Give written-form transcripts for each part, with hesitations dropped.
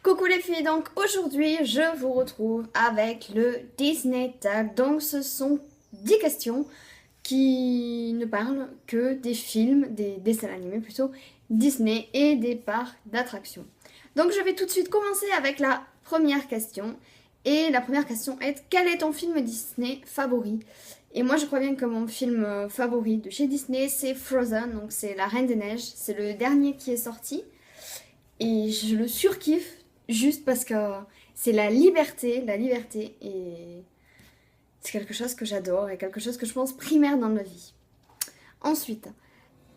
Coucou les filles, donc aujourd'hui je vous retrouve avec le Disney Tag. Donc ce sont 10 questions qui ne parlent que des films, des dessins animés plutôt, Disney et des parcs d'attractions. Donc je vais tout de suite commencer avec la première question. Et la première question est: quel est ton film Disney favori? Et moi je crois bien que mon film favori de chez Disney c'est Frozen, donc c'est La Reine des Neiges, c'est le dernier qui est sorti. Et je le surkiffe juste parce que c'est la liberté, et c'est quelque chose que j'adore et quelque chose que je pense primaire dans ma vie. Ensuite,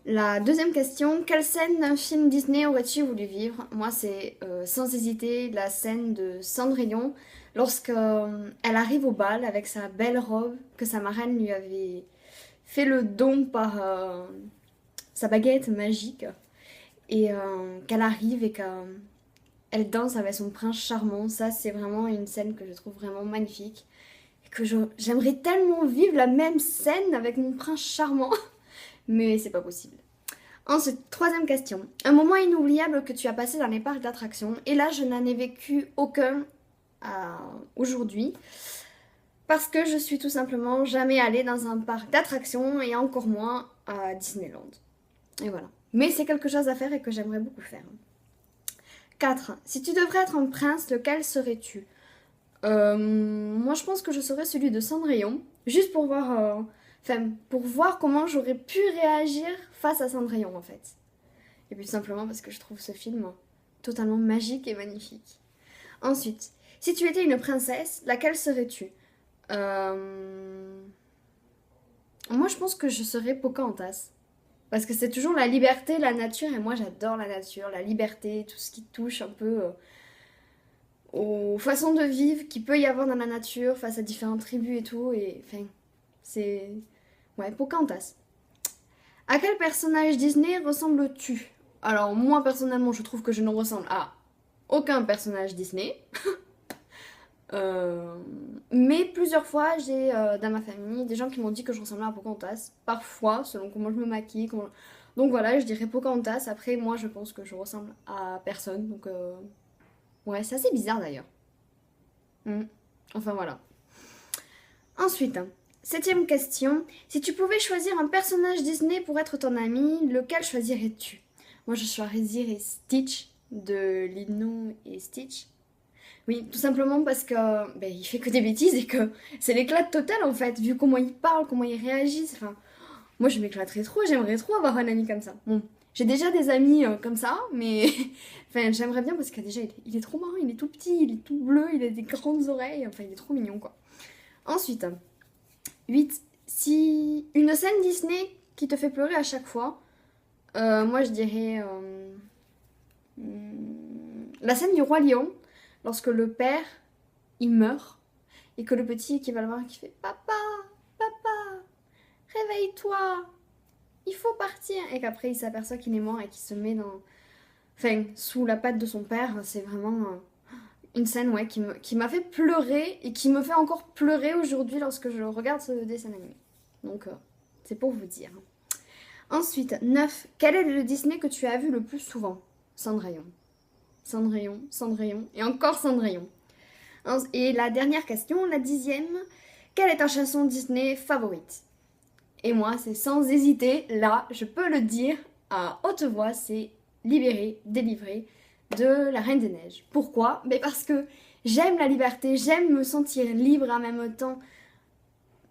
la deuxième question: quelle scène d'un film Disney aurais-tu voulu vivre? Moi, c'est sans hésiter la scène de Cendrillon lorsque elle arrive au bal avec sa belle robe que sa marraine lui avait fait le don par sa baguette magique et qu'elle arrive et qu'elle danse avec son prince charmant. Ça, c'est vraiment une scène que je trouve vraiment magnifique et que j'aimerais tellement vivre la même scène avec mon prince charmant, mais c'est pas possible. Ensuite, troisième question: un moment inoubliable que tu as passé dans les parcs d'attractions. Et là, je n'en ai vécu aucun aujourd'hui parce que je suis tout simplement jamais allée dans un parc d'attractions et encore moins à Disneyland. Et voilà. Mais c'est quelque chose à faire et que j'aimerais beaucoup faire. 4. Si tu devrais être un prince, lequel serais-tu? Moi, je pense que je serais celui de Cendrillon, juste pour voir, pour voir comment j'aurais pu réagir face à Cendrillon, en fait. Et puis tout simplement parce que je trouve ce film totalement magique et magnifique. Ensuite, si tu étais une princesse, laquelle serais-tu? Moi, je pense que je serais Pocahontas. Parce que c'est toujours la liberté, la nature, et moi j'adore la nature, la liberté, tout ce qui touche un peu aux façons de vivre qu'il peut y avoir dans la nature face à différentes tribus et tout. Et enfin, c'est. Ouais, Pocahontas. À quel personnage Disney ressembles-tu? Alors, moi personnellement, je trouve que je ne ressemble à aucun personnage Disney. Mais plusieurs fois, j'ai dans ma famille des gens qui m'ont dit que je ressemblais à Pocahontas. Parfois, selon comment je me maquille. Donc voilà, je dirais Pocahontas. Après, moi, je pense que je ressemble à personne. Donc, ouais, c'est assez bizarre d'ailleurs. Enfin voilà. Ensuite, septième question. Si tu pouvais choisir un personnage Disney pour être ton ami, lequel choisirais-tu? Moi, je choisirais Stitch de Lilo et Stitch. Oui, tout simplement parce que il fait que des bêtises et que c'est l'éclat total en fait, vu comment il parle, comment il réagit. Enfin, moi je m'éclaterais trop, j'aimerais trop avoir un ami comme ça. Bon, j'ai déjà des amis comme ça, mais enfin, j'aimerais bien parce que déjà il est trop marrant, il est tout petit, il est tout bleu, il a des grandes oreilles, enfin il est trop mignon quoi. Ensuite, 8. Si une scène Disney qui te fait pleurer à chaque fois, moi je dirais la scène du Roi Lion, lorsque le père, il meurt, et que le petit qui va le voir, qui fait «Papa, papa, réveille-toi, il faut partir», et qu'après il s'aperçoit qu'il est mort et qu'il se met sous la patte de son père. C'est vraiment une scène ouais, qui m'a fait pleurer et qui me fait encore pleurer aujourd'hui lorsque je regarde ce dessin animé. Donc c'est pour vous dire. Ensuite, 9. Quel est le Disney que tu as vu le plus souvent? Cendrillon. Cendrillon, Cendrillon et encore Cendrillon. Et la dernière question, la 10e. Quelle est ta chanson Disney favorite? Et moi, c'est sans hésiter, là, je peux le dire à haute voix, c'est Libéré, délivré de La Reine des Neiges. Pourquoi? Parce que j'aime la liberté, j'aime me sentir libre en même temps.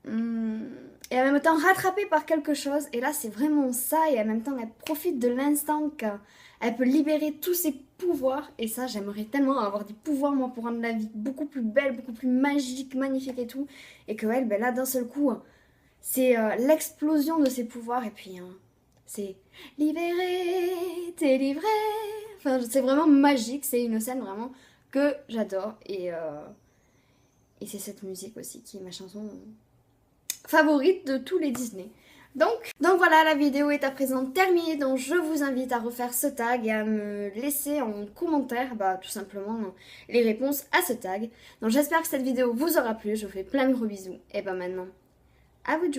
Et en même temps rattrapée par quelque chose. Et là, c'est vraiment ça. Et en même temps, elle profite de l'instant qu'elle peut libérer tous ses pouvoirs. Et ça, j'aimerais tellement avoir des pouvoirs, moi, pour rendre la vie beaucoup plus belle, beaucoup plus magique, magnifique et tout. Et que elle, là, d'un seul coup, c'est l'explosion de ses pouvoirs. Et puis, c'est libéré, délivré. Enfin, c'est vraiment magique. C'est une scène vraiment que j'adore. Et c'est cette musique aussi qui est ma chanson favorite de tous les Disney. Donc voilà, la vidéo est à présent terminée, donc je vous invite à refaire ce tag et à me laisser en commentaire tout simplement les réponses à ce tag. Donc j'espère que cette vidéo vous aura plu, je vous fais plein de gros bisous. Et maintenant, à vous de jouer.